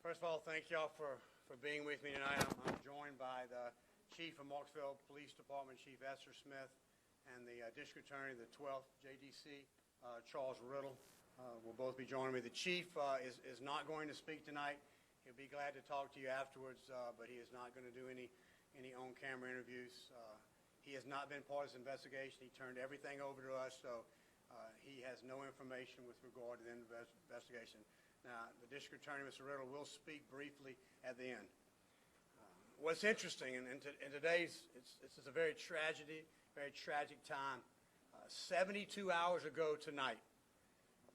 First of all, thank y'all for being with me tonight. I'm joined by the Chief of Marksville Police Department, Chief Esther Smith, and the District Attorney of the 12th JDC, Charles Riddle, will both be joining me. The Chief is not going to speak tonight. He'll be glad to talk to you afterwards, but he is not going to do any on-camera interviews. He has not been part of this investigation. He turned everything over to us, so he has no information with regard to the investigation. Now, the District Attorney, Mr. Riddle, will speak briefly at the end. What's interesting, and in today's, this is a very tragic time. 72 hours ago tonight,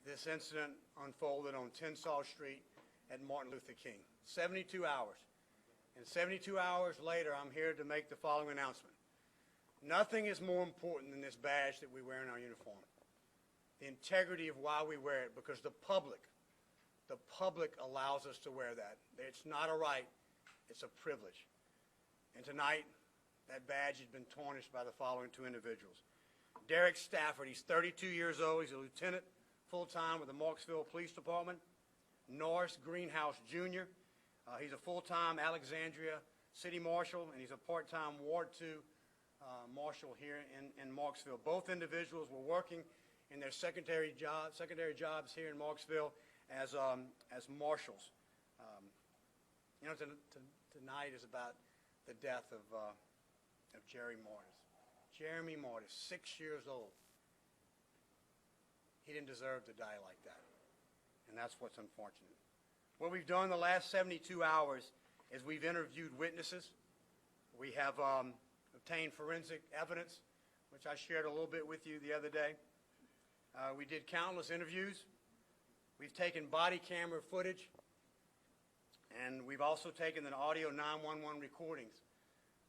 this incident unfolded on Tensall Street at Martin Luther King. 72 hours. And 72 hours later, I'm here to make the following announcement. Nothing is more important than this badge that we wear in our uniform. The integrity of why we wear it, because the public allows us to wear that. It's not a right, it's a privilege. And tonight, that badge has been tarnished by the following two individuals. Derek Stafford, he's 32 years old, he's a lieutenant, full-time with the Marksville Police Department. Norris Greenhouse Jr., he's a full-time Alexandria City Marshal, and he's a part-time Ward 2 Marshal here in Marksville. Both individuals were working in their secondary jobs here in Marksville as marshals. Tonight is about the death of Jeremy Mardis. Jeremy Mardis, 6 years old. He didn't deserve to die like that, and that's what's unfortunate. What we've done the last 72 hours is we've interviewed witnesses. We have obtained forensic evidence, which I shared a little bit with you the other day. We did countless interviews. We've taken body camera footage, and we've also taken the audio 911 recordings.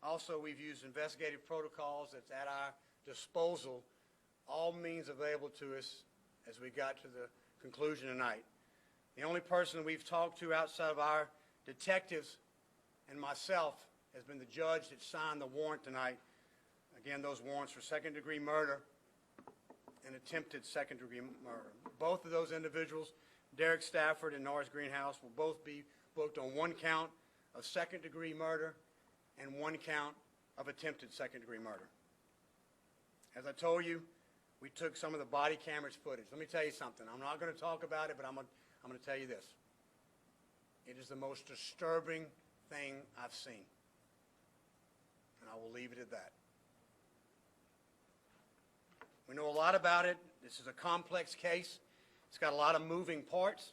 Also, we've used investigative protocols that's at our disposal, all means available to us as we got to the conclusion tonight. The only person we've talked to outside of our detectives and myself has been the judge that signed the warrant tonight. Again, those warrants for second-degree murder and attempted second-degree murder. Both of those individuals, Derek Stafford and Norris Greenhouse, will both be booked on one count of second-degree murder and one count of attempted second-degree murder. As I told you, we took some of the body cameras footage. Let me tell you something. I'm not going to talk about it, but I'm going to tell you this. It is the most disturbing thing I've seen, and I will leave it at that. We know a lot about it. This is a complex case. It's got a lot of moving parts.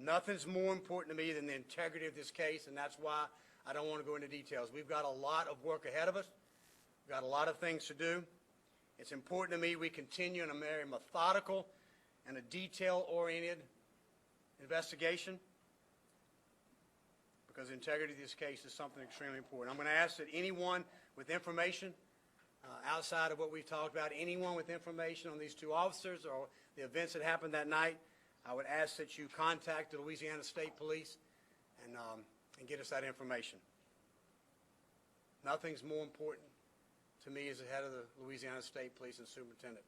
Nothing's more important to me than the integrity of this case, and that's why I don't want to go into details. We've got a lot of work ahead of us. We've got a lot of things to do. It's important to me we continue in a very methodical and a detail-oriented investigation, because the integrity of this case is something extremely important. I'm going to ask that anyone with information outside of what we've talked about, anyone with information on these two officers or the events that happened that night, I would ask that you contact the Louisiana State Police and get us that information. Nothing's more important to me as the head of the Louisiana State Police and Superintendent.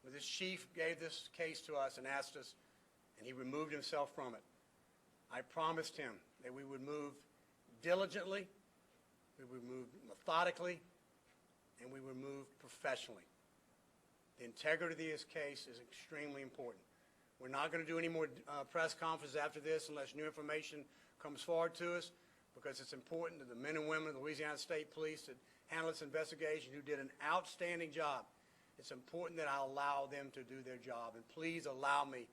When this chief gave this case to us and asked us, and he removed himself from it, I promised him that we would move diligently, we would move methodically, and we would move professionally. The integrity of this case is extremely important. We're not going to do any more press conferences after this unless new information comes forward to us, because it's important to the men and women of the Louisiana State Police that handle this investigation, who did an outstanding job. It's important that I allow them to do their job, and please allow me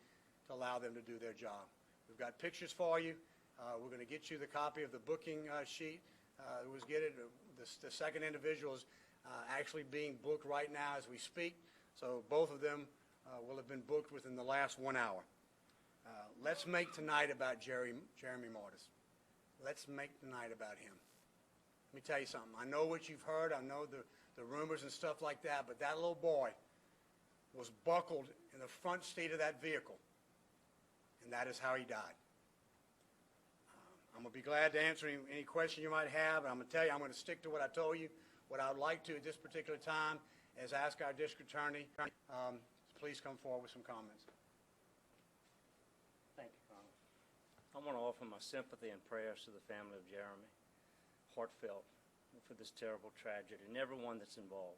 to allow them to do their job. We've got pictures for you. We're going to get you the copy of the booking sheet. The second individual is actually being booked right now as we speak, so both of them will have been booked within the last 1 hour. Let's make tonight about Jeremy Mardis. Let's make tonight about him. Let me tell you something. I know what you've heard. I know the rumors and stuff like that, but that little boy was buckled in the front seat of that vehicle, and that is how he died. I'm going to be glad to answer any question you might have, and I'm going to tell you, I'm going to stick to what I told you. What I would like to at this particular time is ask our district attorney, please come forward with some comments. Thank you, Congress. I want to offer my sympathy and prayers to the family of Jeremy, heartfelt, for this terrible tragedy, and everyone that's involved.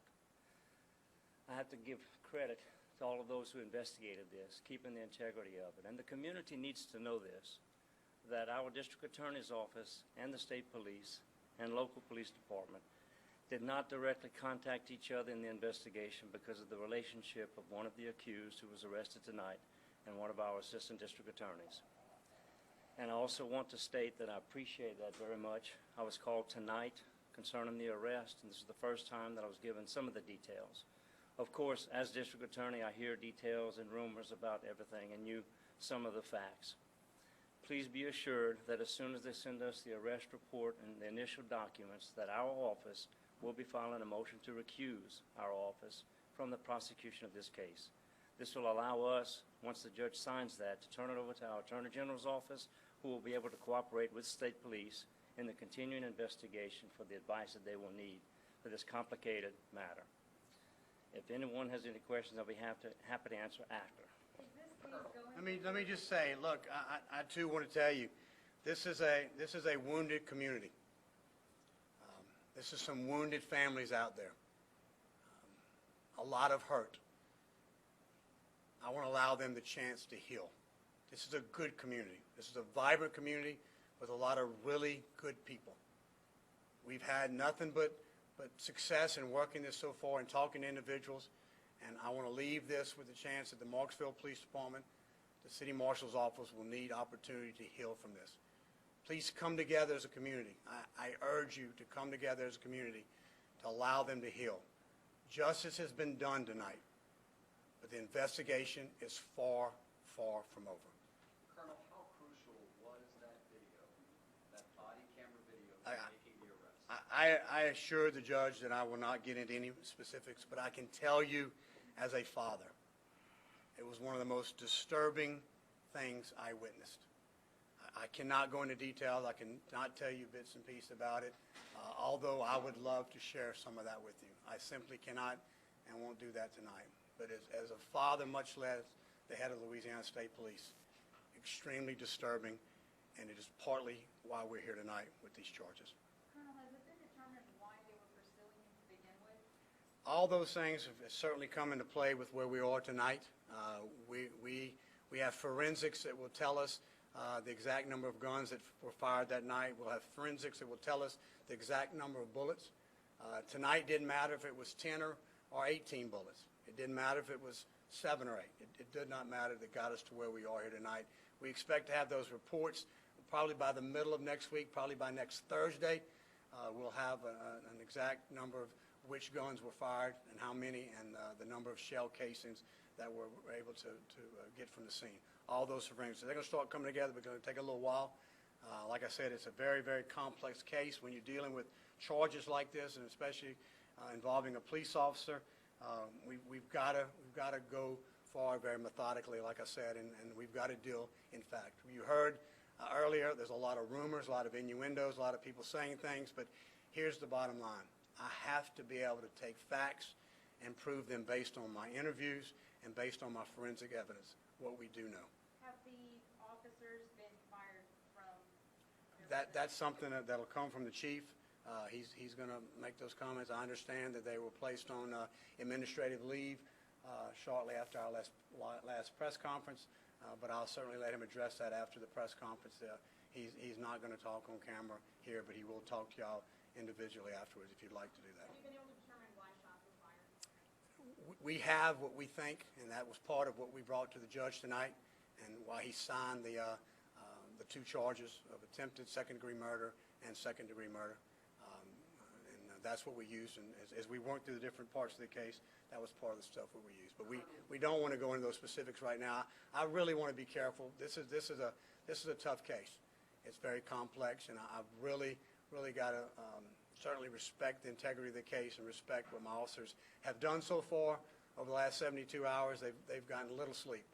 I have to give credit to all of those who investigated this, keeping the integrity of it. And the community needs to know this, that our district attorney's office and the state police and local police department did not directly contact each other in the investigation because of the relationship of one of the accused who was arrested tonight and one of our assistant district attorneys. And I also want to state that I appreciate that very much. I was called tonight concerning the arrest, and this is the first time that I was given some of the details. Of course, as district attorney, I hear details and rumors about everything and knew some of the facts. Please be assured that as soon as they send us the arrest report and the initial documents, that our office will be filing a motion to recuse our office from the prosecution of this case. This will allow us, once the judge signs that, to turn it over to our Attorney General's office, who will be able to cooperate with state police in the continuing investigation for the advice that they will need for this complicated matter. If anyone has any questions, I'll be happy to answer after. Let me just say, look, I too want to tell you, this is a wounded community. This is some wounded families out there. A lot of hurt. I want to allow them the chance to heal. This is a good community. This is a vibrant community with a lot of really good people. We've had nothing but success in working this so far and talking to individuals, and I want to leave this with the chance that the Marksville Police Department, the City Marshal's office will need opportunity to heal from this. Please come together as a community. I urge you to come together as a community to allow them to heal. Justice has been done tonight, but the investigation is far, far from over. Colonel, how crucial was that video, that body camera video, for making the arrest? I assure the judge that I will not get into any specifics, but I can tell you as a father, it was one of the most disturbing things I witnessed. I cannot go into details. I cannot tell you bits and pieces about it, although I would love to share some of that with you. I simply cannot and won't do that tonight. But as a father, much less the head of Louisiana State Police, extremely disturbing, and it is partly why we're here tonight with these charges. Colonel, has it been determined why they were pursuing him to begin with? All those things have certainly come into play with where we are tonight. We have forensics that will tell us the exact number of guns that were fired that night. We'll have forensics that will tell us the exact number of bullets. Tonight didn't matter if it was 10 or 18 bullets. It didn't matter if it was 7 or 8. It did not matter that got us to where we are here tonight. We expect to have those reports probably by the middle of next week, probably by next Thursday. We'll have an exact number of which guns were fired and how many, and the number of shell casings that we're able to get from the scene. All those forensics. They're going to start coming together, but it's going to take a little while. Like I said, it's a very, very complex case when you're dealing with charges like this, and especially involving a police officer. We've got to go forward very methodically, like I said, and we've got to deal in fact. You heard earlier, there's a lot of rumors, a lot of innuendos, a lot of people saying things, but here's the bottom line. I have to be able to take facts and prove them based on my interviews and based on my forensic evidence, what we do know. Have the officers been fired from? That's something that'll come from the chief. He's going to make those comments. I understand that they were placed on administrative leave shortly after our last press conference, but I'll certainly let him address that after the press conference. He's not going to talk on camera here, but he will talk to y'all individually afterwards if you'd like to do that. Have you been able to determine why shots were fired? We have what we think, and that was part of what we brought to the judge tonight, and why he signed the 2 charges of attempted second-degree murder and second-degree murder. That's what we used, and as we went through the different parts of the case, that was part of the stuff that we used. But we don't want to go into those specifics right now. I really want to be careful. This is a tough case. It's very complex, and I've really got to certainly respect the integrity of the case and respect what my officers have done so far over the last 72 hours. They've gotten little sleep.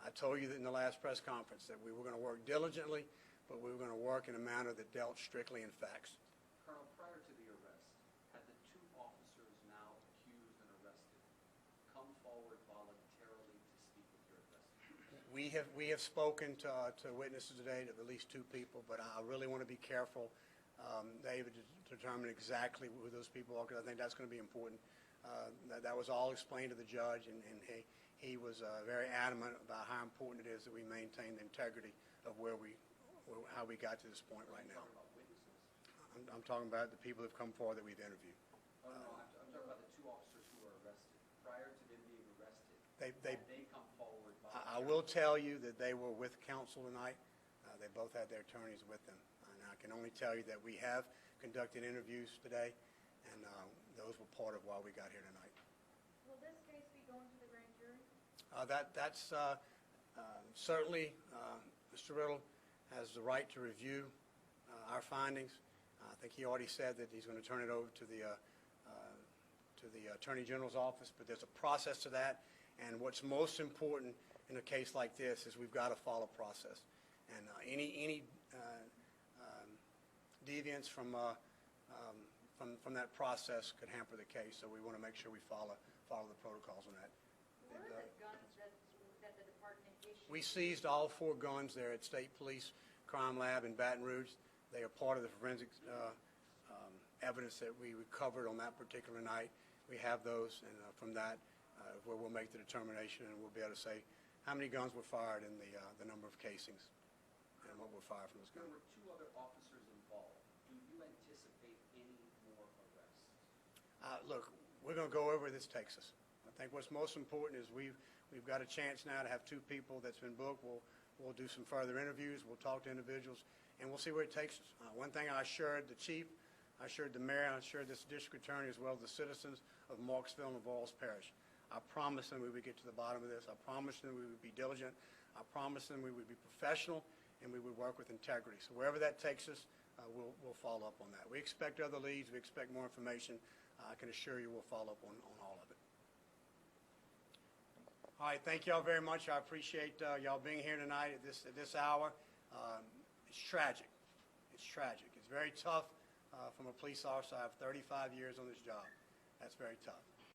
I told you that in the last press conference that we were going to work diligently, but we were going to work in a manner that dealt strictly in facts. Colonel, prior to the arrest, had the 2 officers now accused and arrested come forward voluntarily to speak with your investigators? We have spoken to witnesses today, to at least 2 people, but I really want to be careful, David, to determine exactly who those people are, because I think that's going to be important. That was all explained to the judge, and he was very adamant about how important it is that we maintain the integrity of how we got to this point right now. Talking about witnesses? I'm talking about the people who have come forward that we've interviewed. Oh, no, I'm talking about the 2 officers who were arrested. Prior to them being arrested, They they come forward by... I will tell you that they were with counsel tonight. They both had their attorneys with them. And I can only tell you that we have conducted interviews today, and those were part of why we got here tonight. Will this case be going to the grand jury? That's certainly, Mr. Riddle has the right to review our findings. I think he already said that he's going to turn it over to the Attorney General's office, but there's a process to that. And what's most important in a case like this is we've got to follow process. And any deviance from that process could hamper the case. So we want to make sure we follow the protocols on that. What are the guns that the department issued? We seized all 4 guns there at State Police Crime Lab in Baton Rouge. They are part of the forensic evidence that we recovered on that particular night. We have those, and from that, where we'll make the determination, and we'll be able to say how many guns were fired and the number of casings and what were fired from those There guns. were 2 other officers involved. Do you anticipate any more arrests? Look, we're going to go over where this takes us. I think what's most important is we've got a chance now to have 2 people that's been booked. We'll do some further interviews. We'll talk to individuals, and we'll see where it takes us. One thing I assured the chief, I assured the mayor, I assured this district attorney, as well as the citizens of Marksville and Vols Parish. I promised them we would get to the bottom of this. I promised them we would be diligent. I promised them we would be professional, and we would work with integrity. So wherever that takes us, we'll follow up on that. We expect other leads. We expect more information. I can assure you we'll follow up on all of it. All right, thank y'all very much. I appreciate y'all being here tonight at this hour. It's tragic. It's tragic. It's very tough from a police officer. I have 35 years on this job. That's very tough.